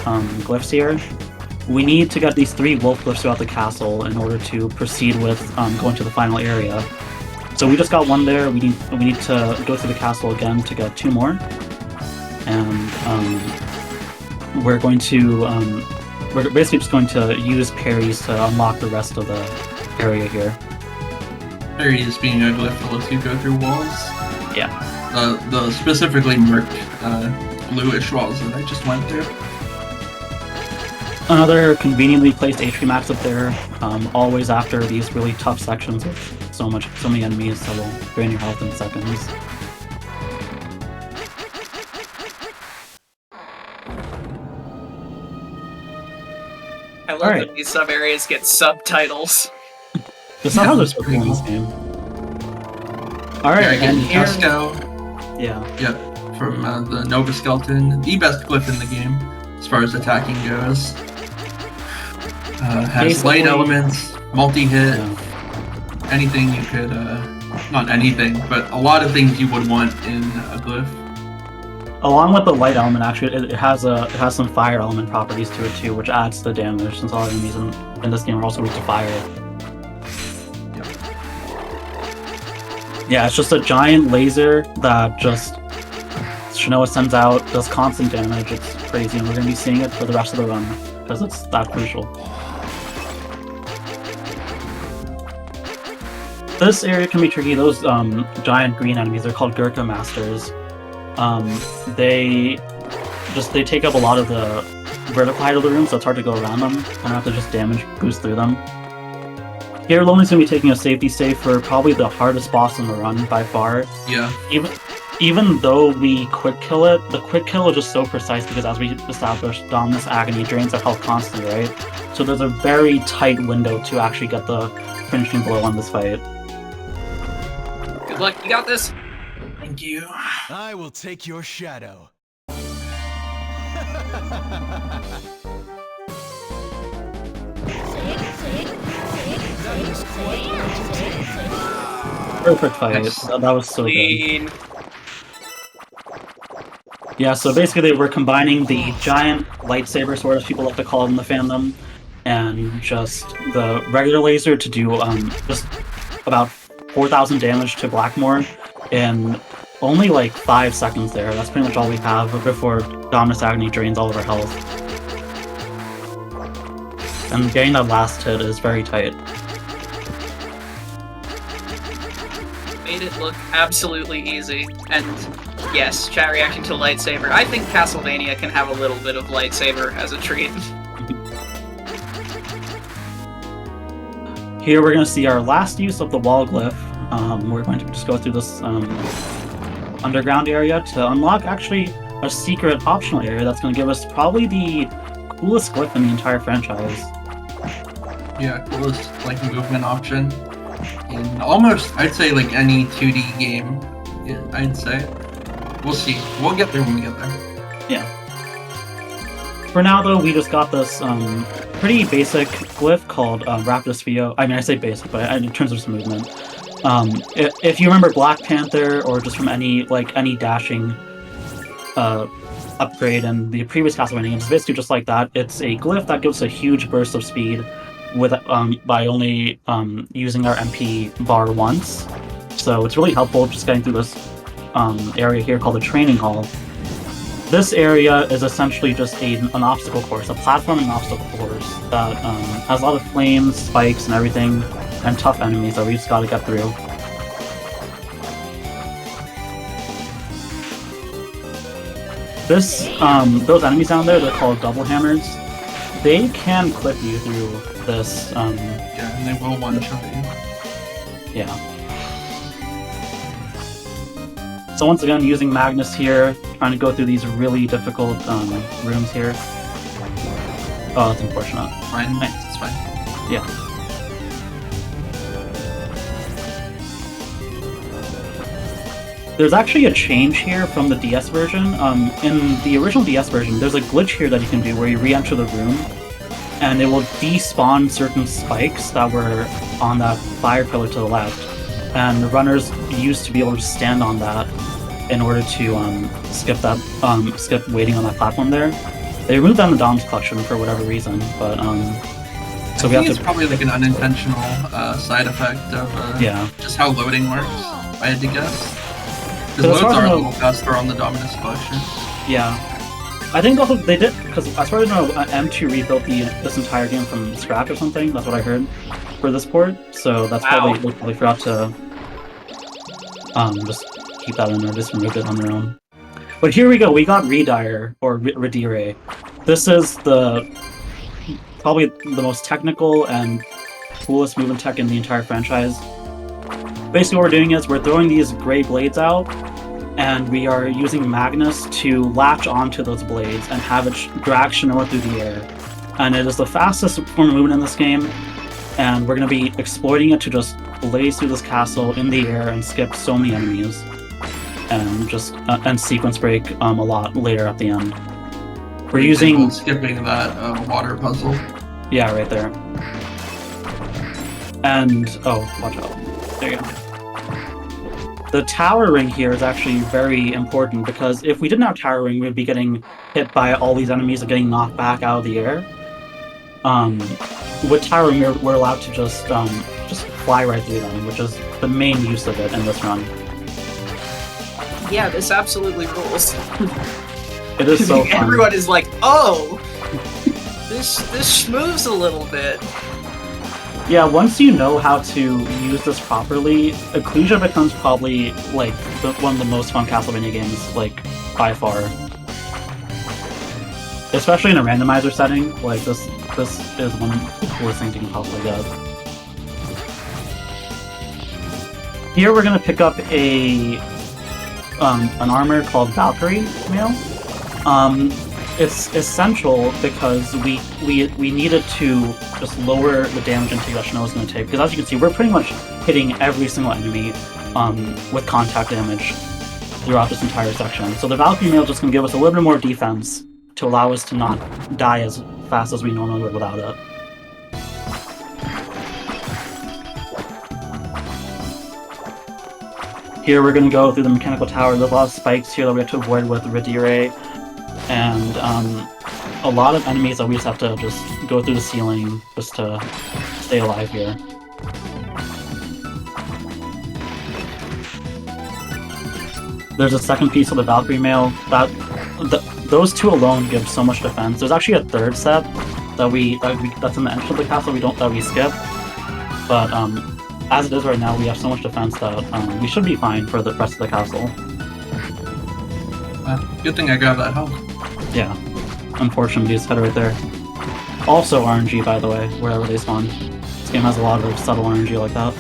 glyphs here, we need to get these 3 wolf glyphs throughout the castle in order to proceed with going to the final area. So we just got 1 there. We need to go through the castle again to get 2 more, and we're basically just going to use parries to unlock the rest of the area here. Parries being a glyph that lets you go through walls. Yeah. The specifically marked bluish walls that I just went through. Another conveniently placed HP max up there, always after these really tough sections with so many enemies that will drain your health in seconds. I love that these sub-areas get subtitles. The subtitles are so cool in this game. Alright, and here... Yeah. From the Nova Skeleton, the best glyph in the game, as far as attacking goes. Has Basically, light elements, multi-hit, anything you could, not anything, but a lot of things you would want in a glyph. Along with the light element, actually, it has some fire element properties to it too, which adds to the damage, since all enemies in this game are also weak to fire. Yep. Yeah, it's just a giant laser that just Shinoa sends out, does constant damage. It's crazy, and we're going to be seeing it for the rest of the run, because it's that crucial. This area can be tricky. Those giant green enemies, they're called Gurkha Masters. They take up a lot of the vertical height of the room, so it's hard to go around them. I have to just damage boost through them. Here, Lonely's going to be taking a safety save for probably the hardest boss in the run by far. Yeah. Even though we quick kill it, the quick kill is just so precise because, as we established, Dominus Agony drains our health constantly, right? So there's a very tight window to actually get the finishing blow on this fight. Good luck, you got this. Thank you. I will take your shadow. That is quite entertaining. Perfect fight. Nice. That was so good. Clean. Yeah, so basically we're combining the giant lightsaber sword, as people like to call it in the fandom, and just the regular laser to do just about 4,000 damage to Blackmore in only like 5 seconds there. That's pretty much all we have before Dominus Agony drains all of our health. And getting that last hit is very tight. Made it look absolutely easy. And yes, chat reaction to lightsaber. I think Castlevania can have a little bit of lightsaber as a treat. Here we're going to see our last use of the wall glyph. We're going to just go through this underground area to unlock actually a secret optional area that's going to give us probably the coolest glyph in the entire franchise. Yeah, coolest like movement option in almost, I'd say, like any 2D game. Yeah, I'd say. We'll see. We'll get there when we get there. Yeah. For now, though, we just got this pretty basic glyph called Rapidus Vio. I mean, I say basic, but in terms of its movement. If you remember Black Panther, or just from any dashing upgrade in the previous Castlevania games, it's basically just like that. It's a glyph that gives a huge burst of speed with by only using our MP bar once. So it's really helpful just getting through this area here called the Training Hall. This area is essentially just an obstacle course, a platforming obstacle course that has a lot of flames, spikes, and everything, and tough enemies that we just gotta get through. Those enemies down there, they're called double hammers. They can clip you through this. Yeah, and they will one-shot you. Yeah. So once again, using Magnus here, trying to go through these really difficult rooms here. Oh, that's unfortunate. Fine, it's fine. Yeah. There's actually a change here from the DS version. In the original DS version, there's a glitch here that you can do where you re-enter the room, and it will despawn certain spikes that were on that fire pillar to the left. And the runners used to be able to stand on that in order to skip waiting on that platform there. They removed that in the Dom's collection for whatever reason, but so I think it's probably like an unintentional side effect of just how loading works, if I had to guess. Because loads are a little faster on the Dominus collection. Yeah. I think also they did, because as far as I know, M2 rebuilt this entire game from scratch or something. That's what I heard for this port. So that's probably they probably forgot to just keep that in or just remove it on their own. But here we go. We got Redire or Redire. This is probably the most technical and coolest movement tech in the entire franchise. Basically, what we're doing is we're throwing these gray blades out, and we are using Magnus to latch onto those blades and have it drag Shinoa through the air. And it is the fastest form of movement in this game, and we're going to be exploiting it to just blaze through this castle in the air and skip so many enemies, and just and sequence break a lot later at the end. We're using skipping that water puzzle. Yeah, right there. And oh, watch out! There you go. The tower ring here is actually very important, because if we didn't have tower ring, we'd be getting hit by all these enemies and getting knocked back out of the air. With tower ring, we're allowed to just fly right through them, which is the main use of it in this run. Yeah, this absolutely rules. It is so fun. Everyone is like, oh, this moves a little bit. Yeah, once you know how to use this properly, Ecclesia becomes probably like one of the most fun Castlevania games, like by far. Especially in a randomizer setting, like this is one of the coolest things you can possibly get. Here we're gonna pick up an armor called Valkyrie Mail. It's essential because we needed to just lower the damage intake that Shinoa's going to take, because as you can see, we're pretty much hitting every single enemy with contact damage throughout this entire section. So the Valkyrie Mail is just going to give us a little bit more defense to allow us to not die as fast as we normally would without it. here we're going to go through the mechanical tower. There's a lot of spikes here that we have to avoid with Ridire, and a lot of enemies that we just have to just go through the ceiling just to stay alive here. There's a second piece of the Valkyrie mail. Those two alone give so much defense. There's actually a third set that's in the entrance of the castle that we skip. But as it is right now, we have so much defense that we should be fine for the rest of the castle. Good thing I grabbed that health. Yeah. Unfortunately, it's head right there. Also RNG, by the way, wherever they spawn. This game has a lot of subtle RNG like that.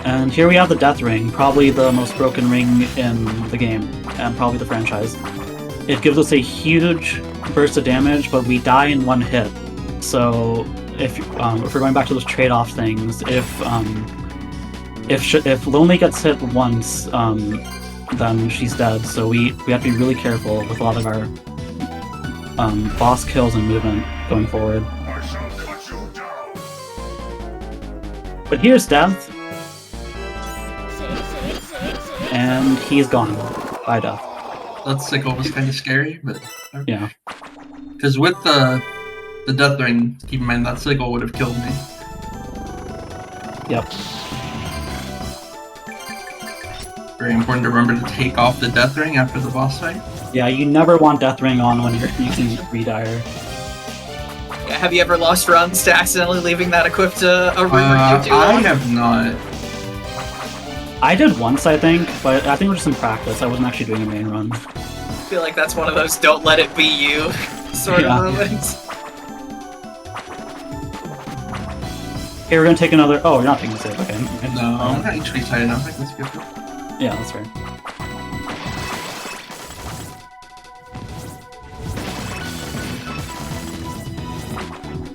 And here we have the Death Ring, probably the most broken ring in the game, and probably the franchise. It gives us a huge burst of damage, but we die in one hit. So if we're going back to those trade-off things, if Lonely gets hit once, then she's dead. So we have to be really careful with a lot of our boss kills and movement going forward. But here's Death. And he's gone by death. That sickle was kind of scary, but yeah. Because with the Death Ring, keep in mind that sickle would have killed me. Yep. Very important to remember to take off the Death Ring after the boss fight. Yeah, you never want Death Ring on when you're using Redire. Yeah, have you ever lost runs to accidentally leaving that equipped a room I have not. I did once, I think, but I think we're just in practice. I wasn't actually doing a main run. I feel like that's one of those don't let it be you sort of moments. Here, we're gonna take another... Oh, you're not taking the save, okay. No, I'm not actually tired enough. I can skip it. Yeah, that's fair.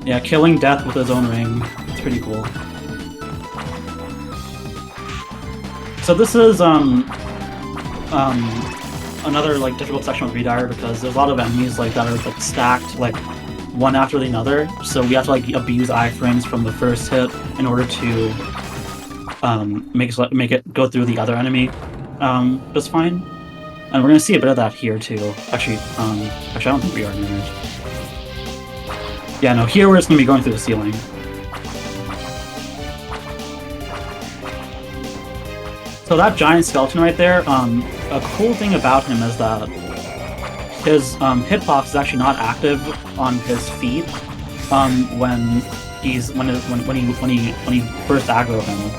Yeah, killing Death with his own ring. It's pretty cool. So this is another like difficult section with Redire because there's a lot of enemies like that are like stacked like one after the other. So we have to like abuse iframes from the first hit in order to make it go through the other enemy just fine. And we're gonna see a bit of that here too. Actually, I don't think we are in it. Yeah, no. Here we're just gonna be going through the ceiling. So that giant skeleton right there, a cool thing about him is that his hitbox is actually not active on his feet when he first aggro him.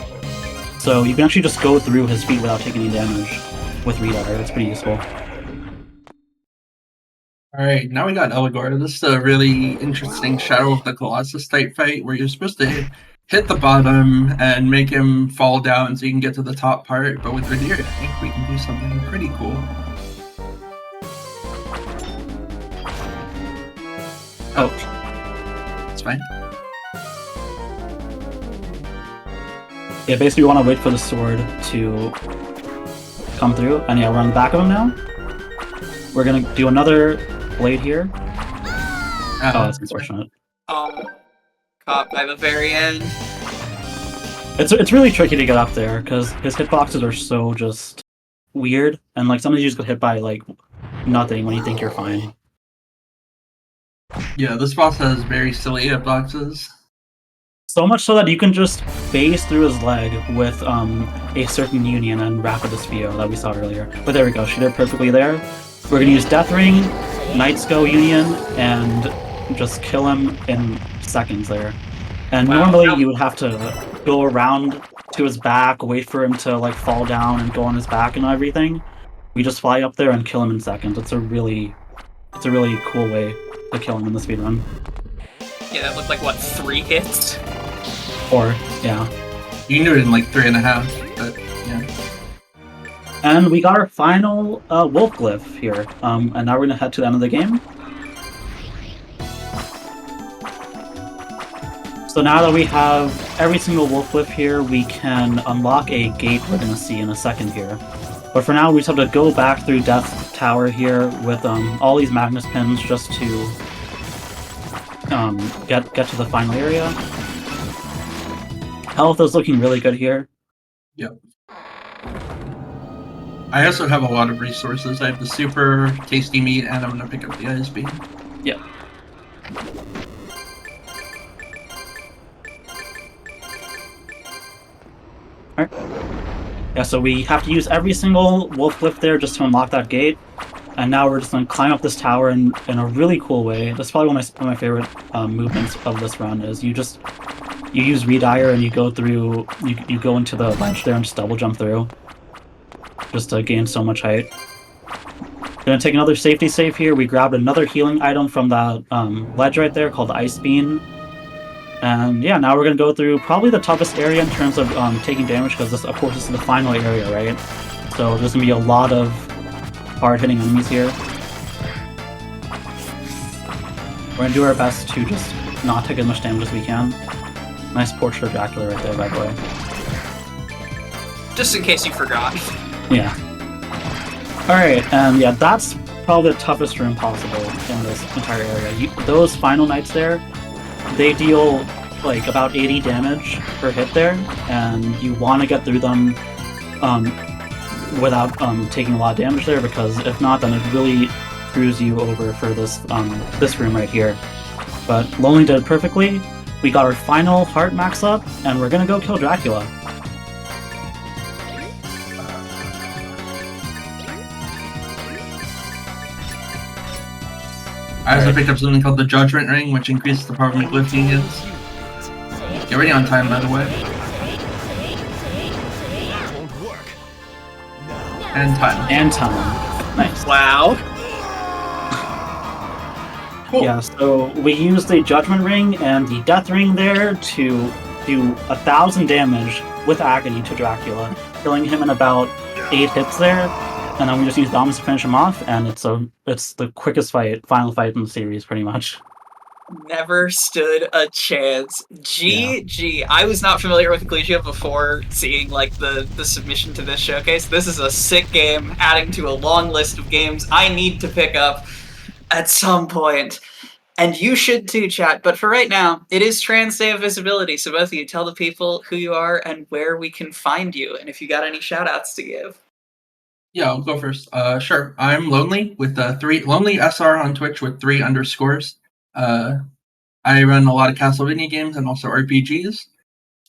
So you can actually just go through his feet without taking any damage with Redire. It's pretty useful. Alright, now we got Eligor. This is a really interesting Shadow of the Colossus type fight where you're supposed to hit the bottom and make him fall down so you can get to the top part, but with Ridire, I think we can do something pretty cool. Oh. It's fine. Yeah, basically we want to wait for the sword to come through, and yeah, we're on the back of him now. We're gonna do another blade here. Oh, that's unfortunate. Caught by the very end. It's really tricky to get up there because his hitboxes are so just weird, and like sometimes you just get hit by like nothing when you think you're fine. Yeah, this boss has very silly hitboxes. So much so that you can just phase through his leg with a certain union and Rapid Sphere that we saw earlier. But there we go, she did perfectly there. We're gonna use Death Ring, Knight's Go Union, and just kill him in seconds there. And normally you would have to go around to his back, wait for him to like fall down and go on his back and everything. We just fly up there and kill him in seconds. It's a really cool way to kill him in the speedrun. Yeah, that looked like what, 3 hits? Or yeah. You can do it in like 3.5, but yeah. And we got our final wolf glyph here. And now we're gonna head to the end of the game. So now that we have every single wolf glyph here, we can unlock a gate we're gonna see in a second here. But for now, we just have to go back through Death Tower here with all these Magnus pins just to get to the final area. Health is looking really good here. Yep. I also have a lot of resources. I have the super tasty meat, and I'm gonna pick up the ice beam. Yeah. Alright. Yeah, so we have to use every single wolf glyph there just to unlock that gate. And now we're just going to climb up this tower in a really cool way. That's probably one of my favorite movements of this run is you use Redire and you go through, you go into the ledge there and just double jump through. Just to gain so much height. Gonna take another safety save here. We grabbed another healing item from that ledge right there called the Ice Beam. And yeah, now we're gonna go through probably the toughest area in terms of taking damage because this, of course, this is the final area, right? So there's gonna be a lot of hard-hitting enemies here. We're gonna do our best to just not take as much damage as we can. Nice portrait of Dracula right there, by the way. Just in case you forgot. Yeah. Alright, and yeah, that's probably the toughest room possible in this entire area. Those final knights there, they deal like about 80 damage per hit there, and you want to get through them without taking a lot of damage there, because if not, then it really screws you over for this this room right here. But Lonely did it perfectly. We got our final heart max up, and we're gonna go kill Dracula. I also picked up something called the Judgment Ring, which increases the power of my glyph units. Get ready on time, by the way. And time. And time. Nice. Wow. Cool. Yeah, so we used the Judgment Ring and the Death Ring there to do 1,000 damage with Agony to Dracula, killing him in about 8 hits there. And then we just use Dominus to finish him off, and it's the quickest final fight in the series, pretty much. Never stood a chance. GG. I was not familiar with Ecclesia before seeing like the submission to this showcase. This is a sick game, adding to a long list of games I need to pick up at some point. And you should too, chat. But for right now, it is Trans Day of Visibility, so both of you tell the people who you are and where we can find you, and if you got any shoutouts to give. Yeah, I'll go first. Sure. I'm Lonely with 3 Lonely SR on Twitch with 3 underscores. I run a lot of Castlevania games and also RPGs.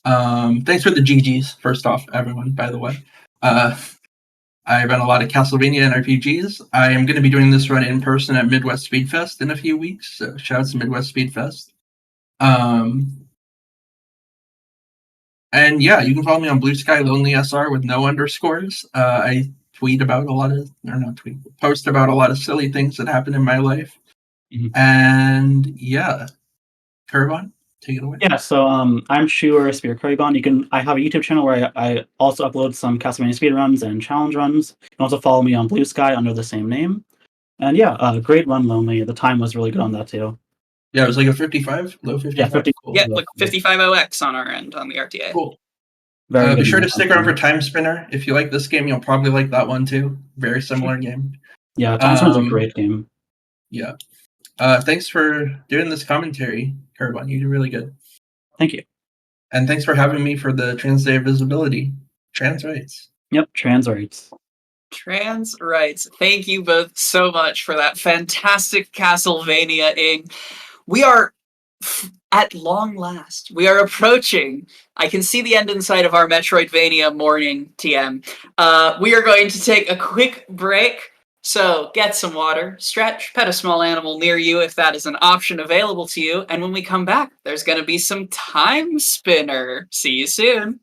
Thanks for the GGs, first off, everyone, by the way. I run a lot of Castlevania and RPGs. I am going to be doing this run in person at Midwest Speed Fest in a few weeks, so shout out to Midwest Speed Fest. And yeah, you can follow me on Blue Sky Lonely SR with no underscores. I post about a lot of silly things that happen in my life. Mm-hmm. And yeah, Kuribon, take it away. Yeah, so I'm Shure Spear Kuribon. I have a YouTube channel where I also upload some Castlevania speedruns and challenge runs. You can also follow me on Blue Sky under the same name. And yeah, great run, Lonely. The time was really good on that too. Yeah, it was like a 55, low 55. Yeah, 50. Cool. Yeah, like 55OX on our end on the RTA. Cool. Very be sure to stick around for Time Spinner. If you like this game, you'll probably like that one too. Very similar game. Yeah, Time Spinner's a great game. Yeah. Thanks for doing this commentary, Kuribon. You did really good. Thank you. And thanks for having me for the Trans Day of Visibility. Trans rights. Yep, trans rights. Trans rights. Thank you both so much for that fantastic Castlevania-ing. We are, at long last, we are approaching. I can see the end in sight of our Metroidvania morning TM. We are going to take a quick break. So get some water, stretch, pet a small animal near you if that is an option available to you. And when we come back, there's going to be some Time Spinner. See you soon.